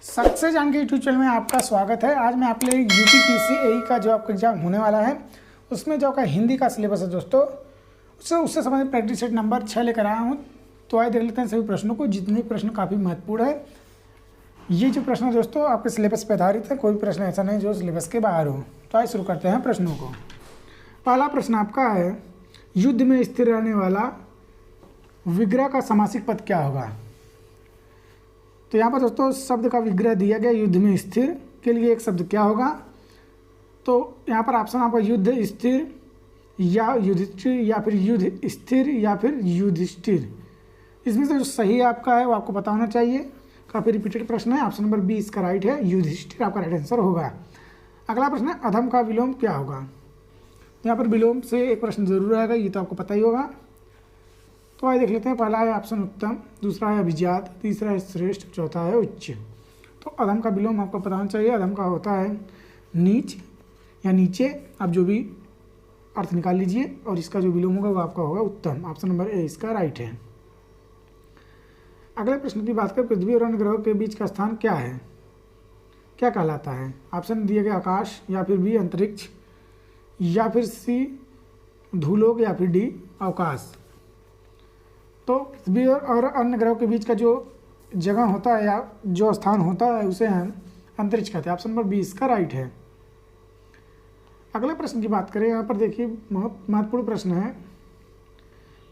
Success जानकारी YouTube channel में आपका स्वागत है। आज मैं आपके लिए यूपीपीएससी का जो आपका एग्जाम होने वाला है उसमें जो आपका हिंदी का सिलेबस है दोस्तों उससे संबंधित प्रैक्टिस सेट नंबर 6 लेकर आया हूँ। तो आइए देख लेते हैं सभी प्रश्नों को। जितने प्रश्न काफ़ी महत्वपूर्ण है। ये जो प्रश्न है दोस्तों आपके सिलेबस पर आधारित है, कोई प्रश्न ऐसा नहीं जो सिलेबस के बाहर हो। तो आइए शुरू करते हैं प्रश्नों को। पहला प्रश्न आपका है, युद्ध में स्थिर रहने वाला विग्रह का समासिक पद क्या होगा। तो यहाँ पर दोस्तों शब्द का विग्रह दिया गया, युद्ध में स्थिर के लिए एक शब्द क्या होगा। तो यहाँ पर ऑप्शन आपका युद्ध स्थिर या युधिष्ठिर या फिर युद्ध स्थिर या फिर युधिष्ठिर। इसमें से जो सही आपका है वो आपको पता होना चाहिए। काफ़ी रिपीटेड प्रश्न है। ऑप्शन नंबर बी इसका राइट है, युधिष्ठिर आपका राइट आंसर होगा। अगला प्रश्न है, अधम का विलोम क्या होगा। यहाँ पर विलोम से एक प्रश्न जरूर आएगा, ये तो आपको पता ही होगा। तो आइए देख लेते हैं। पहला है ऑप्शन उत्तम, दूसरा है अभिजात, तीसरा है श्रेष्ठ, चौथा है उच्च। तो अधम का विलोम आपको पता होना चाहिए। अधम का होता है नीच या नीचे, आप जो भी अर्थ निकाल लीजिए, और इसका जो विलोम होगा वो आपका होगा उत्तम। ऑप्शन नंबर ए इसका राइट है। अगले प्रश्न की बात करें, पृथ्वी और अन्य ग्रहों के बीच का स्थान क्या है, क्या कहलाता है। ऑप्शन दिए गए आकाश या फिर बी अंतरिक्ष या फिर सी धूलोक या फिर डी अवकाश। तो पृथ्वी और अन्य ग्रहों के बीच का जो जगह होता है या जो स्थान होता है उसे हम अंतरिक्ष कहते हैं। ऑप्शन नंबर बी इसका राइट है। अगले प्रश्न की बात करें, यहाँ पर देखिए बहुत महत्वपूर्ण प्रश्न है।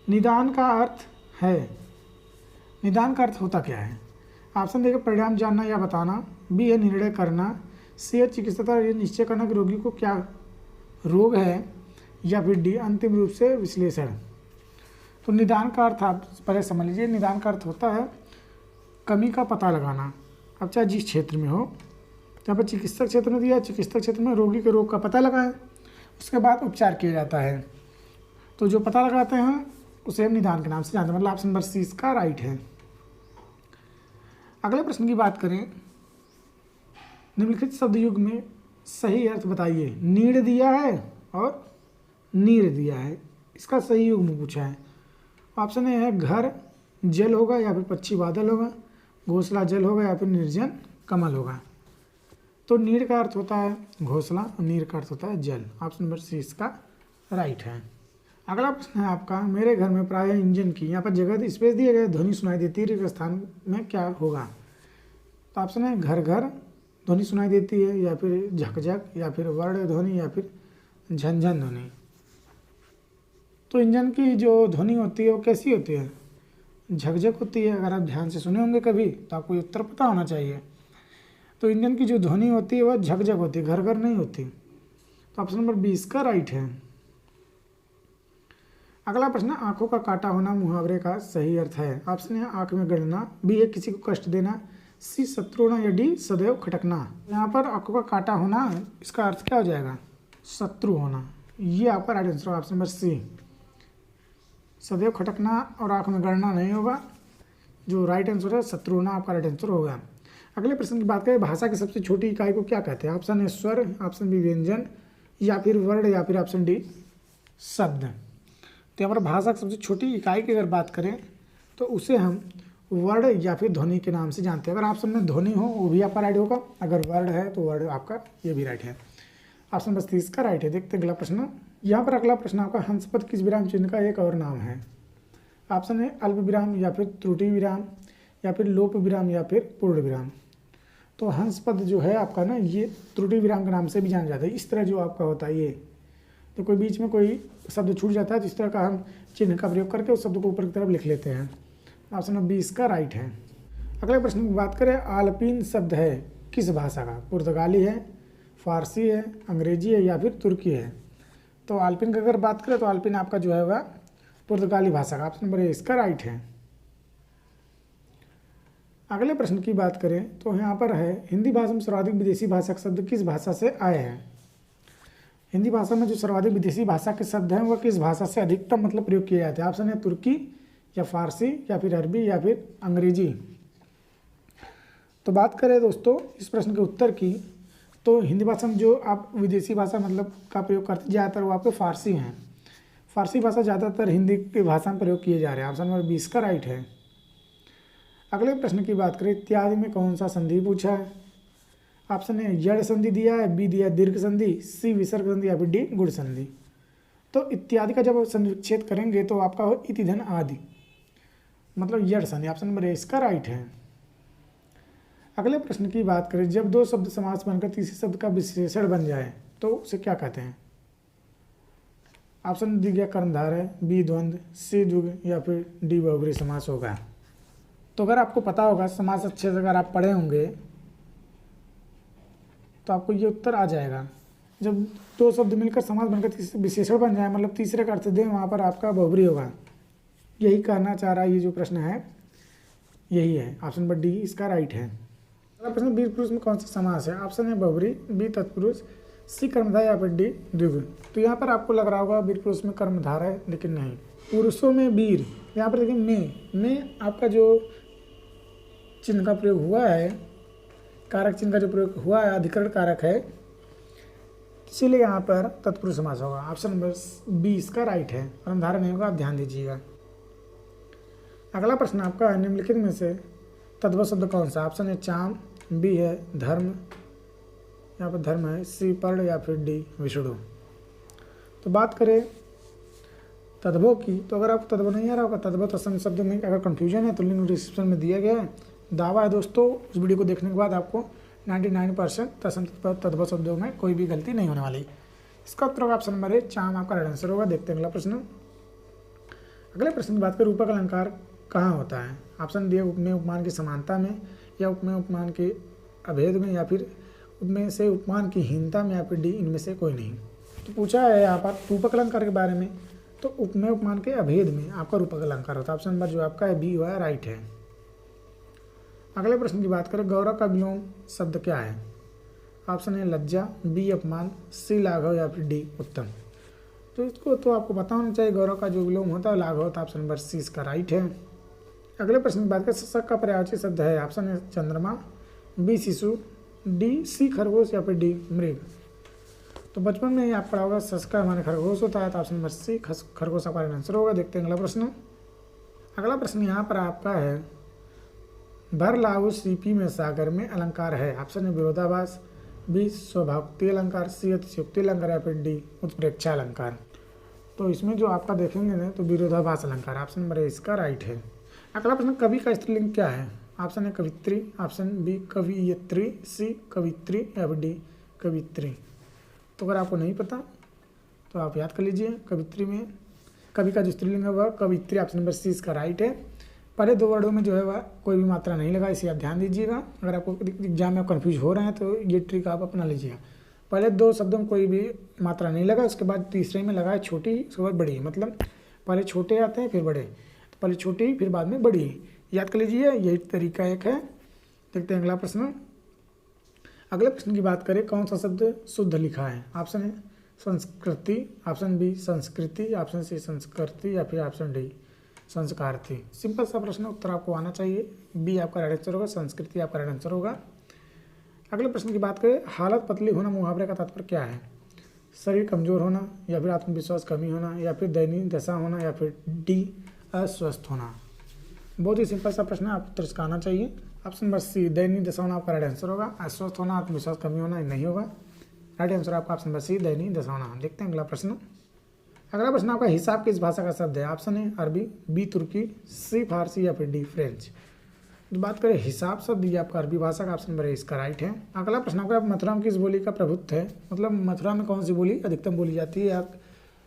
निदान का अर्थ है, निदान का अर्थ होता क्या है। ऑप्शन देखिए, परिणाम जानना या बताना, बी है निर्णय करना, सी है चिकित्सा ये निश्चय करना कि रोगी को क्या रोग है, या फिर डी अंतिम रूप से विश्लेषण। तो निदान का अर्थ आप पहले समझ लीजिए। निदान का अर्थ होता है कमी का पता लगाना। अब चाहे जिस क्षेत्र में हो, यहाँ पर चिकित्सक क्षेत्र में दिया, चिकित्सक क्षेत्र में रोगी के रोग का पता लगाएं, उसके बाद उपचार किया जाता है। तो जो पता लगाते हैं उसे हम निदान के नाम से जानते हैं। मतलब ऑप्शन नंबर सी इसका राइट है। अगले प्रश्न की बात करें, निम्नलिखित शब्द युग में सही अर्थ बताइए। नीड़ दिया है और नीर दिया है, इसका सही युग्म पूछा है। ऑप्शन ए है घर जल होगा या फिर पक्षी बादल होगा, घोंसला जल होगा या फिर निर्जन कमल होगा। तो नीर का अर्थ होता है घोंसला और नीर का अर्थ होता है जल। ऑप्शन नंबर सी इसका राइट है। अगला प्रश्न है आपका, मेरे घर में प्रायः इंजन की, यहाँ पर जगह स्पेस दिए गए, ध्वनि सुनाई देती है, स्थान में क्या होगा। तो ऑप्शन है घर घर ध्वनि सुनाई देती है, या फिर झकझक, या फिर वर्ण ध्वनि, या फिर झनझन ध्वनि। तो इंजन की जो ध्वनि होती है वो कैसी होती है, झकझक होती है। अगर आप ध्यान से सुने होंगे कभी तो आपको उत्तर पता होना चाहिए। तो इंजन की जो ध्वनि होती है वह झकझक होती है, घर घर नहीं होती। तो ऑप्शन नंबर बी इसका राइट है। अगला प्रश्न, आंखों का काटा होना मुहावरे का सही अर्थ है। ऑप्शन है आंख में गड़ना, बी है किसी को कष्ट देना, सी शत्रु होना, या डी सदैव खटकना। यहाँ पर आंखों का काटा होना, इसका अर्थ क्या हो जाएगा, शत्रु होना। ये आपका right answer, option number C. सदैव खटकना और आंख में गड़ना नहीं होगा। जो राइट आंसर है शत्रु होना आपका राइट आंसर होगा। अगले प्रश्न की बात करें, भाषा की सबसे छोटी इकाई को क्या कहते हैं। ऑप्शन है स्वर, ऑप्शन बी व्यंजन, या फिर वर्ण, या फिर ऑप्शन डी शब्द। तो यहाँ पर भाषा की सबसे छोटी इकाई की अगर बात करें तो उसे हम वर्ण या फिर ध्वनि के नाम से जानते हैं। अगर ऑप्शन में ध्वनि हो वो भी आपका राइट होगा, अगर वर्ण है तो वर्ण आपका ये भी राइट है। ऑप्शन नंबर 30 का राइट है। देखते हैं अगला प्रश्न। यहाँ पर अगला प्रश्न आपका, हंसपद किस विराम चिन्ह का एक और नाम है। ऑप्शन है अल्प विराम, या फिर त्रुटि विराम, या फिर लोप विराम, या फिर पूर्ण विराम। तो हंसपद जो है आपका ना, ये त्रुटि विराम के नाम से भी जाना जाता है। इस तरह जो आपका होता है ये, तो कोई बीच में कोई शब्द छूट जाता है तो इस तरह का हम चिन्ह का प्रयोग करके उस शब्द को ऊपर की तरफ लिख लेते हैं। ऑप्शन नंबर 20 का राइट है। अगले प्रश्न की बात करें, आल्पीन शब्द है किस भाषा का। पुर्तगाली है, फारसी है, अंग्रेजी है, या फिर तुर्की है। तो आल्पिन की अगर बात करें तो आल्पिन आपका जो है वह पुर्तगाली भाषा का। ऑप्शन नंबर ए इसका राइट है। अगले प्रश्न की बात करें तो यहाँ पर है, हिंदी भाषा में सर्वाधिक विदेशी भाषा के शब्द किस भाषा से आए हैं। हिंदी भाषा में जो सर्वाधिक विदेशी भाषा के शब्द हैं वह किस भाषा से अधिकतम मतलब प्रयोग किए जाते हैं। ऑप्शन है तुर्की, या फारसी, या फिर अरबी, या फिर अंग्रेजी। तो बात करें दोस्तों इस प्रश्न के उत्तर की, तो हिंदी भाषा में जो आप विदेशी भाषा मतलब का प्रयोग करते ज़्यादातर वो आपके फारसी हैं। फारसी भाषा ज़्यादातर हिंदी की भाषा में प्रयोग किए जा रहे हैं। ऑप्शन नंबर 20 का राइट है। अगले प्रश्न की बात करें, इत्यादि में कौन सा संधि पूछा है। ऑप्शन ए जड़ संधि दिया है, बी दिया है दीर्घ संधि, सी विसर्ग संधि या फिर डी गुण संधि। तो इत्यादि का जब आप संक्षेप करेंगे तो आपका हो इति धन आदि, मतलब जड़ संधि। ऑप्शन नंबर ए इसका राइट है। अगले प्रश्न की बात करें, जब दो शब्द समास बनकर तीसरे शब्द का विशेषण बन जाए तो उसे क्या कहते हैं। ऑप्शन दी गया कर्मधार है, बी द्वंद्व, सी द्विगु या फिर डी बहुब्रीहि समास होगा। तो अगर आपको पता होगा समास अच्छे से अगर आप पढ़े होंगे तो आपको ये उत्तर आ जाएगा। जब दो शब्द मिलकर समास बनकर विशेषण बन जाए, मतलब तीसरे का अर्थ दें, वहाँ पर आपका बहुब्रीहि होगा। यही कहना चाह रहा है ये जो प्रश्न है, यही है। ऑप्शन नंबर डी इसका राइट है। अगला प्रश्न, वीर पुरुष में कौन सा समास है। ऑप्शन है बहुब्रीहि, बी तत्पुरुष, सी कर्मधार या फिर डी द्विगु। तो यहाँ पर आपको लग रहा होगा वीर पुरुष में कर्मधार है, लेकिन नहीं। पुरुषों में वीर, यहाँ पर देखिए में आपका जो चिन्ह का प्रयोग हुआ है, कारक चिन्ह का जो प्रयोग हुआ है अधिकरण कारक है, इसीलिए यहाँ पर तत्पुरुष समास होगा। ऑप्शन नंबर बी इसका राइट है। कर्मधार नहीं होगा, आप ध्यान दीजिएगा। अगला प्रश्न आपका है, निम्नलिखित में से तद्भव शब्द कौन सा। ऑप्शन है चाम, बी है धर्म, यहाँ पर धर्म है, सी पर्ण या फिर डी विष्णु। तो बात करें तद्भव की, तो अगर आपको तद्भव नहीं आ रहा होगा, तद्भव तत्सम शब्द में अगर कंफ्यूजन है तो लिंक डिस्क्रिप्शन में दिया गया है। दावा है दोस्तों, उस वीडियो को देखने के बाद आपको 99% तद्भव शब्दों में कोई भी गलती नहीं होने वाली। इसका उत्तर होगा ऑप्शन नंबर ए चाम, आपका राइट आंसर होगा। देखते हैं अगला प्रश्न। अगले प्रश्न की बात करें, रूपक अलंकार कहाँ होता है। ऑप्शन दिए उपमेय उपमान की समानता में, या उपमेय उपमान के अभेद में, या फिर उपमेय से उपमान की हीनता में, या फिर डी इनमें से कोई नहीं। तो पूछा है यहाँ पर रूपक अलंकार के बारे में, तो उपमेय उपमान के अभेद में आपका रूपक अलंकार होता है। ऑप्शन नंबर जो आपका है बी हुआ है, राइट है। अगले प्रश्न की बात करें, गौरव का विलोम शब्द क्या है। ऑप्शन है लज्जा, बी अपमान, सी लाघव या फिर डी उत्तम। तो इसको तो आपको पता होना चाहिए, गौरव का जो विलोम होता है लाघव होता है। ऑप्शन नंबर सी इसका राइट है। अगले प्रश्न की बात करें, शशक का पर्यायवाची शब्द है। ऑप्शन है चंद्रमा, बी शिशु, डी सी खरगोश या फिर डी मृग। तो बचपन में ही आप पढ़ा होगा शशक हमारे खरगोश होता है, तो ऑप्शन नंबर सी खरगोश का आंसर होगा। देखते हैं अगला प्रश्न। अगला प्रश्न यहाँ पर आपका है, भर लाहू सीपी में सागर में अलंकार है। ऑप्शन है विरोधाभास, बी स्वभावोक्ति अलंकार, सी अतिशयोक्ति अलंकार या फिर डी उत्प्रेक्षा अलंकार। तो इसमें जो आपका देखेंगे ना तो विरोधाभास अलंकार, ऑप्शन नंबर ए इसका राइट है। अगला प्रश्न, कवि का स्त्रीलिंग क्या है। ऑप्शन है कवित्री, ऑप्शन बी कवियत्री, सी कवित्री या फिर डी कवित्री। तो अगर आपको नहीं पता तो आप याद कर लीजिए, कवित्री में कवि का जो स्त्रीलिंग है वह कवित्री। ऑप्शन नंबर सी इसका राइट है। पहले दो वर्डों में जो है वह कोई भी मात्रा नहीं लगा, इसे आप ध्यान दीजिएगा। अगर आपको एग्जाम में आप कन्फ्यूज हो रहे हैं तो ये ट्रिक आप अपना लीजिएगा। पहले दो शब्दों में कोई भी मात्रा नहीं लगा, उसके बाद तीसरे में लगा है छोटी, उसके बाद बड़ी, मतलब पहले छोटे आते हैं फिर बड़े, तो पहले छोटी फिर बाद में बड़ी। याद कर लीजिए, यही तरीका एक है। देखते हैं अगला प्रश्न। अगले प्रश्न की बात करें, कौन सा शब्द शुद्ध लिखा है। ऑप्शन है संस्कृति, ऑप्शन बी संस्कृति, ऑप्शन सी संस्कृति या फिर ऑप्शन डी संस्कार थी। सिंपल सा प्रश्न, उत्तर आपको आना चाहिए। बी आपका राइट आंसर होगा, संस्कृति आपका राइट आंसर होगा। अगले प्रश्न की बात करें, हालत पतली होना मुहावरे का तात्पर्य क्या है। शरीर कमजोर होना, या फिर आत्मविश्वास कमी होना, या फिर दयनीय दशा होना, या फिर डी अस्वस्थ होना। बहुत ही सिंपल सा प्रश्न है, आप उत्तर इसका आना चाहिए। ऑप्शन नंबर सी दयनीय दशा होना आपका राइट आंसर होगा। अस्वस्थ होना, आत्मविश्वास कमी होना नहीं होगा। राइट आंसर आपका ऑप्शन नंबर सी दयनीय दशा होना। देखते हैं अगला प्रश्न। अगला प्रश्न आपका, हिसाब किस भाषा का शब्द है। ऑप्शन है अरबी, बी तुर्की, सी फारसी या फिर डी फ्रेंच। तो बात करें हिसाब शब्द, ये आपका अरबी भाषा का, ऑप्शन नंबर ए इसका राइट है। अगला प्रश्न आपका, मथुरा में किस बोली का प्रभुत्व है, मतलब मथुरा में कौन सी बोली अधिकतम बोली जाती है या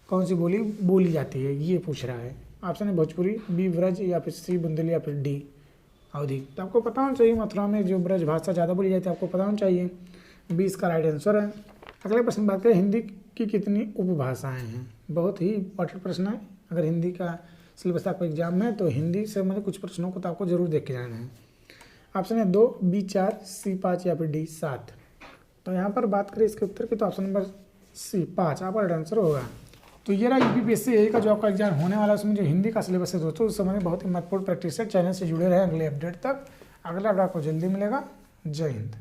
कौन सी बोली बोली जाती है, ये पूछ रहा है। ऑप्शन है भोजपुरी, बी ब्रज या फिर सी बुंदेली या फिर डी अवधी। तो आपको पता होना चाहिए मथुरा में जो ब्रज भाषा ज़्यादा बोली जाती है, आपको पता होना चाहिए। बी इसका राइट आंसर है। अगले प्रश्न बात करें, हिंदी की कितनी उपभाषाएं हैं। बहुत ही इंपॉर्टेंट प्रश्न है। अगर हिंदी का सिलेबस आपको एग्जाम में है तो हिंदी से मतलब कुछ प्रश्नों को तो आपको जरूर देख के जाना है। ऑप्शन है 2, बी 4, सी 5 या फिर डी 7। तो यहाँ पर बात करें इसके उत्तर की तो ऑप्शन नंबर सी 5 आपका राइट आंसर होगा। तो ये रहा यूपीपीएससी का जो आपका एग्जाम होने वाला है, उसमें जो हिंदी का सिलेबस है दोस्तों, उस समय बहुत ही महत्वपूर्ण प्रैक्टिस है। चैनल से जुड़े रहे अगले अपडेट तक। अगला अपडेट आपको जल्दी मिलेगा। जय हिंद।